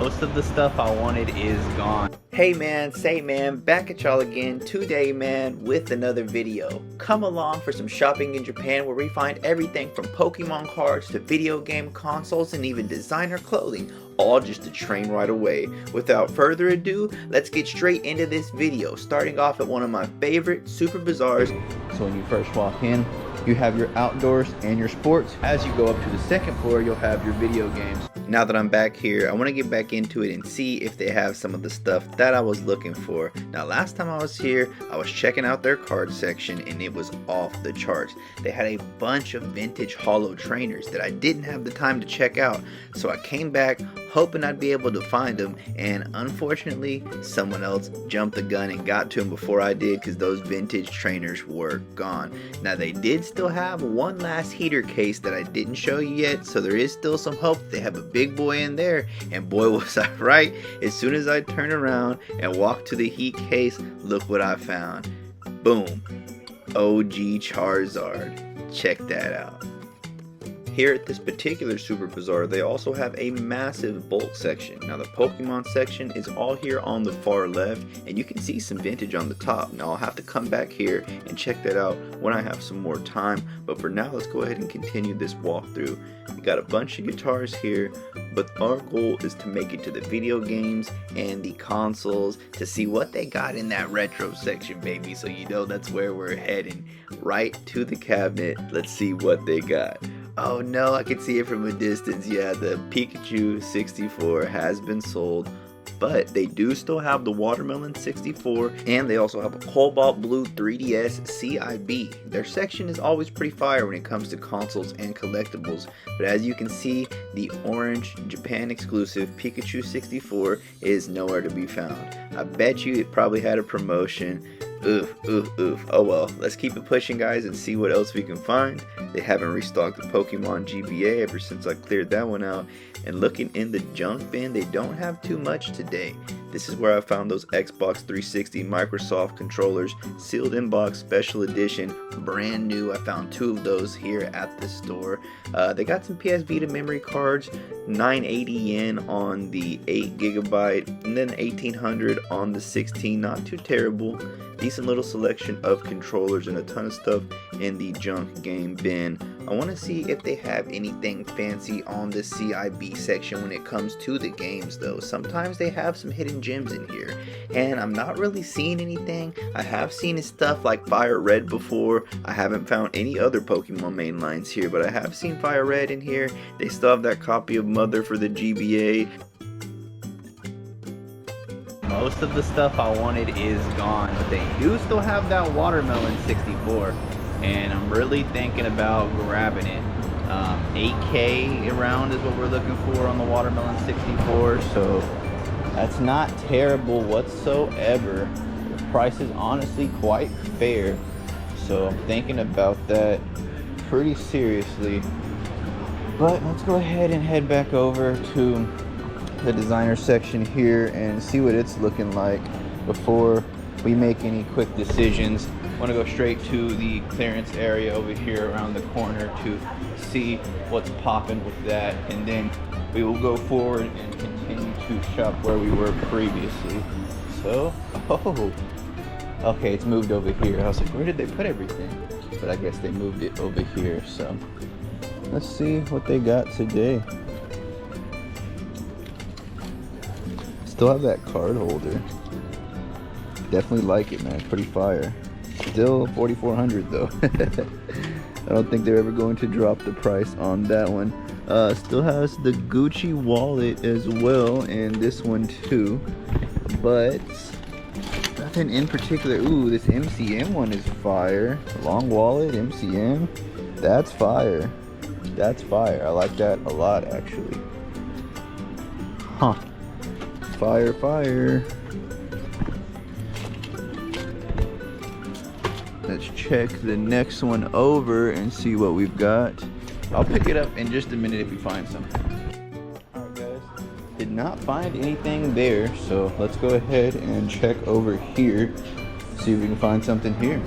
Most of the stuff I wanted is gone. Hey man, say man, back at y'all again today man with another video. Come along for some shopping in Japan where we find everything from Pokemon cards to video game consoles and even designer clothing, all just to train right away. Without further ado, let's get straight into this video, starting off at one of my favorite super bazaars. So when you first walk in, you have your outdoors and your sports. As you go up to the second floor, you'll have your video games. Now that I'm back here, I want to get back into it and see if they have some of the stuff that I was looking for. Now last time I was here, I was checking out their card section and it was off the charts. They had a bunch of vintage holo trainers that I didn't have the time to check out. So I came back hoping I'd be able to find them, and unfortunately someone else jumped the gun and got to them before I did because those vintage trainers were gone. Now they did still have one last heater case that I didn't show you yet, so there is still some hope. They have a big boy in there, and boy was I right. As soon as I turned around and walked to the heat case, look what I found. Boom, OG Charizard. Check that out. Here at this particular super bazaar, they also have a massive bulk section. Now the Pokemon section is all here on the far left, and you can see some vintage on the top. Now I'll have to come back here and check that out when I have some more time, but for now let's go ahead and continue this walkthrough. We got a bunch of guitars here, but our goal is to make it to the video games and the consoles to see what they got in that retro section, baby. So you know that's where we're heading, right to the cabinet. Let's see what they got. Oh no, I can see it from a distance. Yeah, the Pikachu 64 has been sold, but they do still have the Watermelon 64, and they also have a Cobalt Blue 3DS CIB. Their section is always pretty fire when it comes to consoles and collectibles, but as you can see, the orange Japan exclusive Pikachu 64 is nowhere to be found. I bet you it probably had a promotion. Oof. Oh well, let's keep it pushing, guys, and see what else we can find. They haven't restocked the Pokemon GBA ever since I cleared that one out. And looking in the junk bin, they don't have too much today. This is where I found those Xbox 360 Microsoft controllers, sealed in box special edition, brand new. I found 2 of those here at the store. They got some PS Vita memory cards, 980 yen on the 8GB, and then 1800 on the 16. Not too terrible. Decent little selection of controllers and a ton of stuff in the junk game bin. I want to see if they have anything fancy on the CIB section when it comes to the games though. Sometimes they have some hidden gems in here, and I'm not really seeing anything. I have seen his stuff like Fire Red before. I haven't found any other Pokemon main lines here, but I have seen Fire Red in here. They still have that copy of Mother for the GBA. Most of the stuff I wanted is gone, but they do still have that Watermelon 64, and I'm really thinking about grabbing it. 8K around is what we're looking for on the Watermelon 64, so that's not terrible whatsoever. The price is honestly quite fair, so I'm thinking about that pretty seriously. But let's go ahead and head back over to the designer section here and see what it's looking like before we make any quick decisions. I want to go straight to the clearance area over here around the corner to see what's popping with that, and then we will go forward and continue to shop where we were previously. So, okay, it's moved over here. I was like, where did they put everything? But I guess they moved it over here. So let's see what they got today. Still have that card holder. Definitely like it, man. Pretty fire. Still 4,400 though. I don't think they're ever going to drop the price on that one. Still has the Gucci wallet as well, and this one too. But nothing in particular. Ooh, this MCM one is fire. Long wallet, MCM. That's fire. That's fire. I like that a lot, actually. Huh. Fire. Let's check the next one over and see what we've got. I'll pick it up in just a minute if we find something. Alright guys, did not find anything there, so let's go ahead and check over here, see if we can find something here.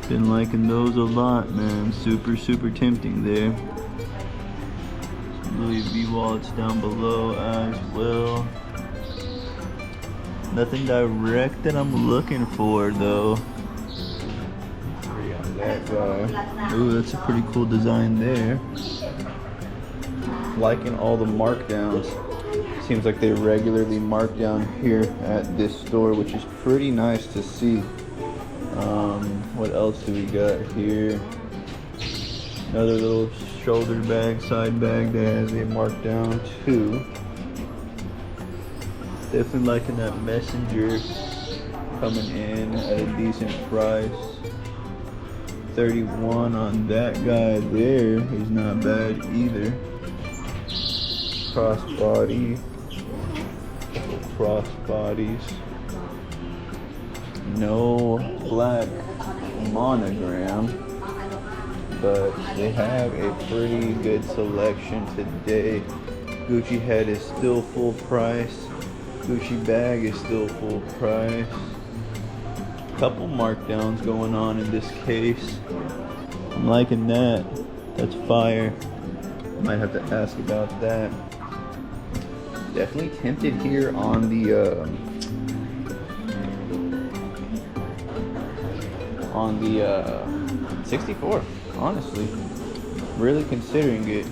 Been liking those a lot, man. Super tempting there. Louis V wallets down below as well. Nothing direct that I'm looking for though. That guy. Ooh, that's a pretty cool design there. Liking all the markdowns. Seems like they regularly mark down here at this store, which is pretty nice to see. What else do we got here? Another little shoulder bag, side bag that has a markdown too. Definitely liking that messenger coming in at a decent price. 31 on that guy there. He's not bad either. Crossbody. Couple crossbodies. No black monogram, but they have a pretty good selection today. Gucci head is still full price. Gucci bag is still full price. Couple markdowns going on in this case. I'm liking that. That's fire. Might have to ask about that. Definitely tempted here on the 64. Honestly, really considering it.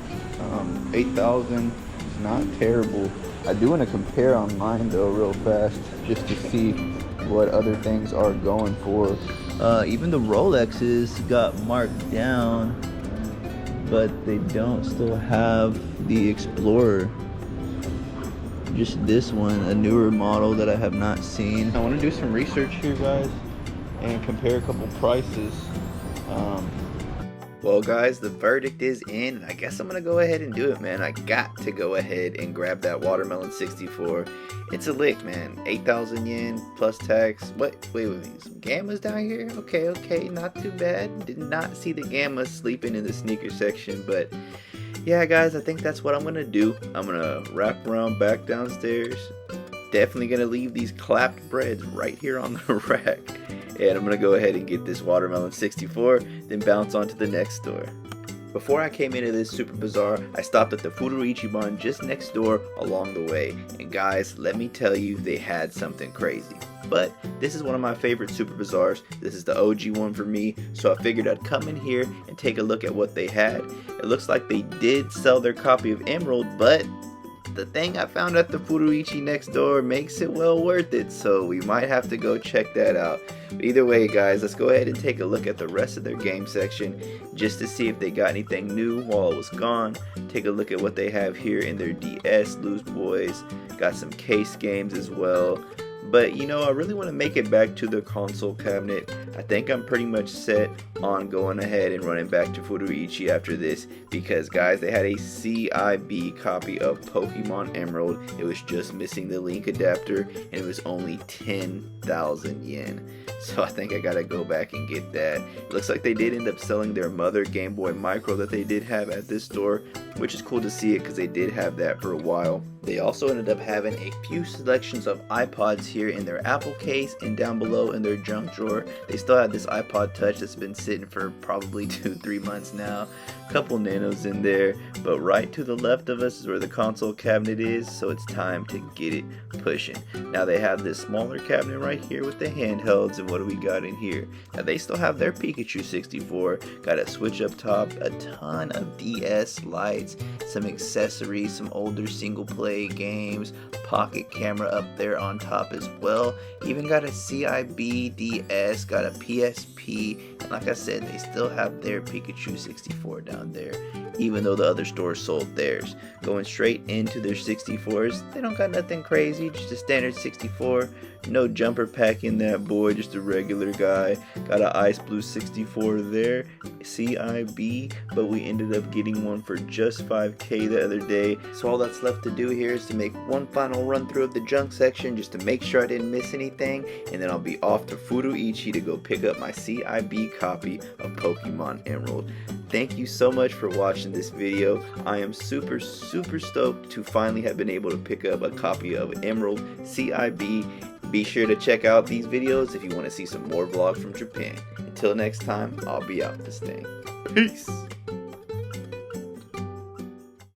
8,000 is not terrible. I do want to compare online though real fast just to see what other things are going for. Even the Rolexes got marked down, but they don't still have the Explorer. Just this one, a newer model that I have not seen. I want to do some research here, guys, and compare a couple prices. Well guys, the verdict is in, and I guess I'm gonna go ahead and do it, man. I got to go ahead and grab that watermelon 64. It's a lick, man. 8,000 yen plus tax. Wait, some gammas down here? Okay, not too bad. Did not see the gammas sleeping in the sneaker section, but yeah guys, I think that's what I'm gonna do. I'm gonna wrap around back downstairs. Definitely gonna leave these clapped breads right here on the rack. And I'm gonna go ahead and get this watermelon 64, then bounce on to the next store. Before I came into this super bazaar, I stopped at the Furuichi Ichikawa just next door along the way. And guys, let me tell you, they had something crazy. But this is one of my favorite super bazaars. This is the OG one for me, so I figured I'd come in here and take a look at what they had. It looks like they did sell their copy of Emerald, but the thing I found at the Furuichi next door makes it well worth it, so we might have to go check that out. But either way guys, let's go ahead and take a look at the rest of their game section just to see if they got anything new while it was gone. Take a look at what they have here in their DS Loose Boys. Got some case games as well. But you know, I really want to make it back to the console cabinet. I think I'm pretty much set on going ahead and running back to Furuichi after this, because guys, they had a CIB copy of Pokemon Emerald. It was just missing the link adapter, and it was only 10,000 yen. So I think I gotta go back and get that. It looks like they did end up selling their mother Game Boy Micro that they did have at this store, which is cool to see it because they did have that for a while. They also ended up having a few selections of iPods here in their Apple case, and down below in their junk drawer they still have this iPod Touch that's been sitting for probably 2-3 months now. Couple nanos in there, but right to the left of us is where the console cabinet is, so it's time to get it pushing. Now they have this smaller cabinet right here with the handhelds, and what do we got in here? Now they still have their Pikachu 64, got a Switch up top, a ton of DS lights, some accessories, some older single play games, pocket camera up there on top as well, even got a CIB DS, got a PSP, and like I said, they still have their Pikachu 64 down there, even though the other stores sold theirs. Going straight into their 64s, they don't got nothing crazy, just a standard 64, no jumper pack in that boy, just a regular guy. Got an Ice Blue 64 there, CIB, but we ended up getting one for just 5K the other day. So all that's left to do here is to make one final run through of the junk section just to make sure I didn't miss anything, and then I'll be off to Furuichi to go pick up my CIB copy of Pokemon Emerald. Thank you so much for watching this video. I am super stoked to finally have been able to pick up a copy of Emerald CIB. Be sure to check out these videos if you want to see some more vlogs from Japan. Until next time, I'll be out this thing. Peace!